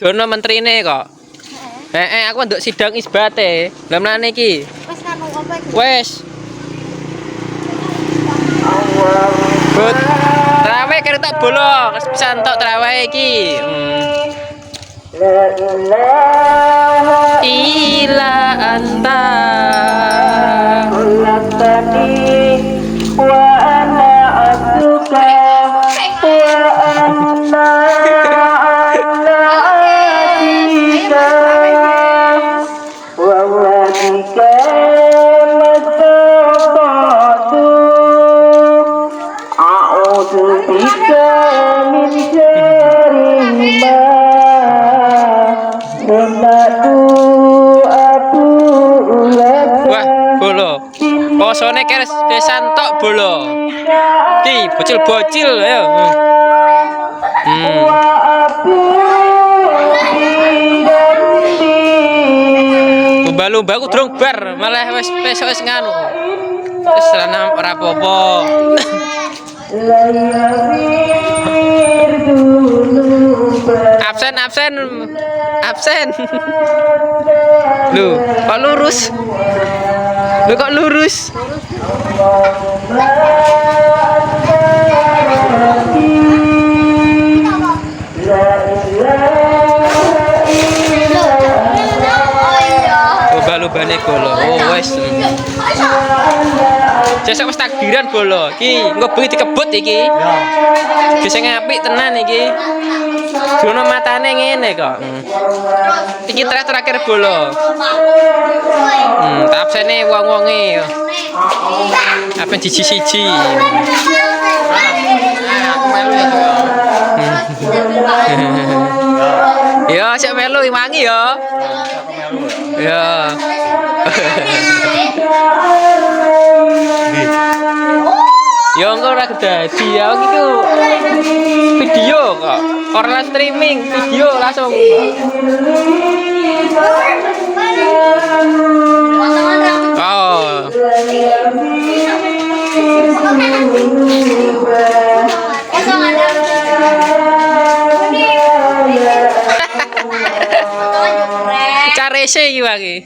Dono menterine kok. Aku nduk sidang isbate. Lah mlane iki. Wes kanu apa iki? Wes. But trawe karo tak bolong, wis bisa entuk trawe iki. La ilaha illa anta khalaqtani wa ana abduka wa ana ala ahdika wa wa'dika mastata'tu a'udzu bika min syarri ma wah, bolo. Posone keres desan tok bolo. Ki, bocil-bocil ayo. Lumba-lumba ku durung bar, malah wis nganu. Wis ora apa-apa. Absen. Lu, kok lurus? Lumba-lumbane golo. Oh, wis. Sesuk wis takbiran bolo. Iki engko bengi dikebut iki. Iki sing apik tenan iki. Dono matane ngene kok. Iki terakhir bolo. Absene wong-wonge. Apa siji-siji. Aku melu ya. Ya, sik melu wangi ya. Ya. Ya engko ora dadi ya iki video kok. Ora streaming, video langsung. Oh. Carese iki wae.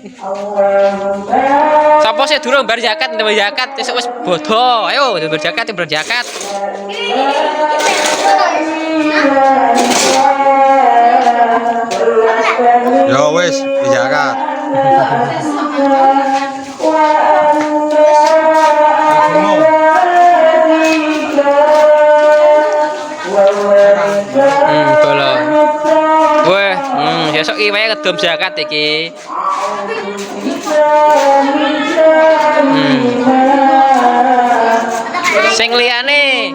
Sapa sih durung bar zakat, ndang zakat sesuk wis bodho. Ayo bar zakat. Ya wis, zakat. Bolong. Weh, besok iki wae kedom zakat iki. Sing liyane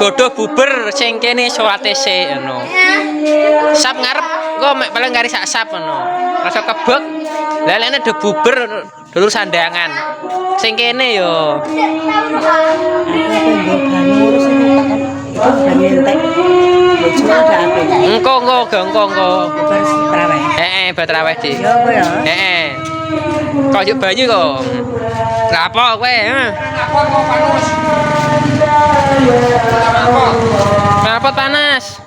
godho buber sing kene salate sik ngono. Sap ngarep kok paling ngari sak sap ngono. Rasa kebek. Lah lene do buber dulur sandangan. Sing kene yo. Engko. Bar traweh Dik. Ya apa ya? Kok yuk banyu kok. Lah apa kowe, Kenapa panas?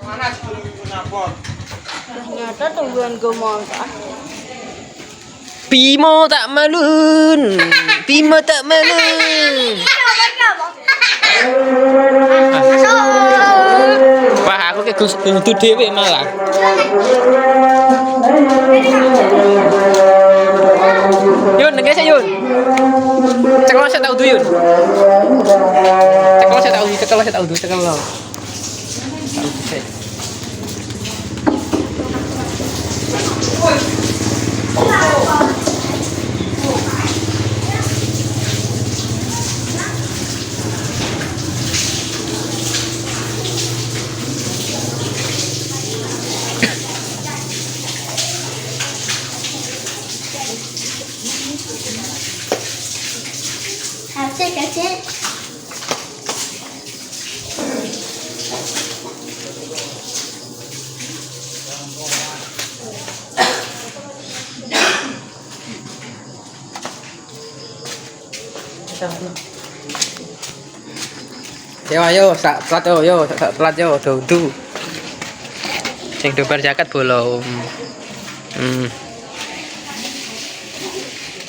Ternyata tungguan gue montak. Bimo tak malun. Wah, aku ke kudu dhewe malah. Yun, nggak sih Yun? Ceklo saya tahu Yun. Ceklo saya tahu. Cek. Yo, telat yo, tuh. Sing do bar zakat bolong.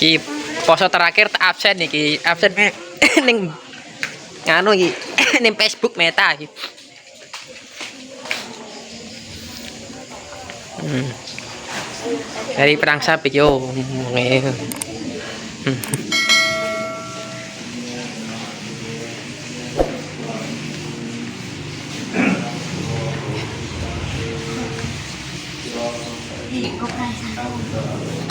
Ki poso terakhir tak absen iki, absen ning nganu iki ning Facebook Meta iki. Dari perang sapi yo. Operasi.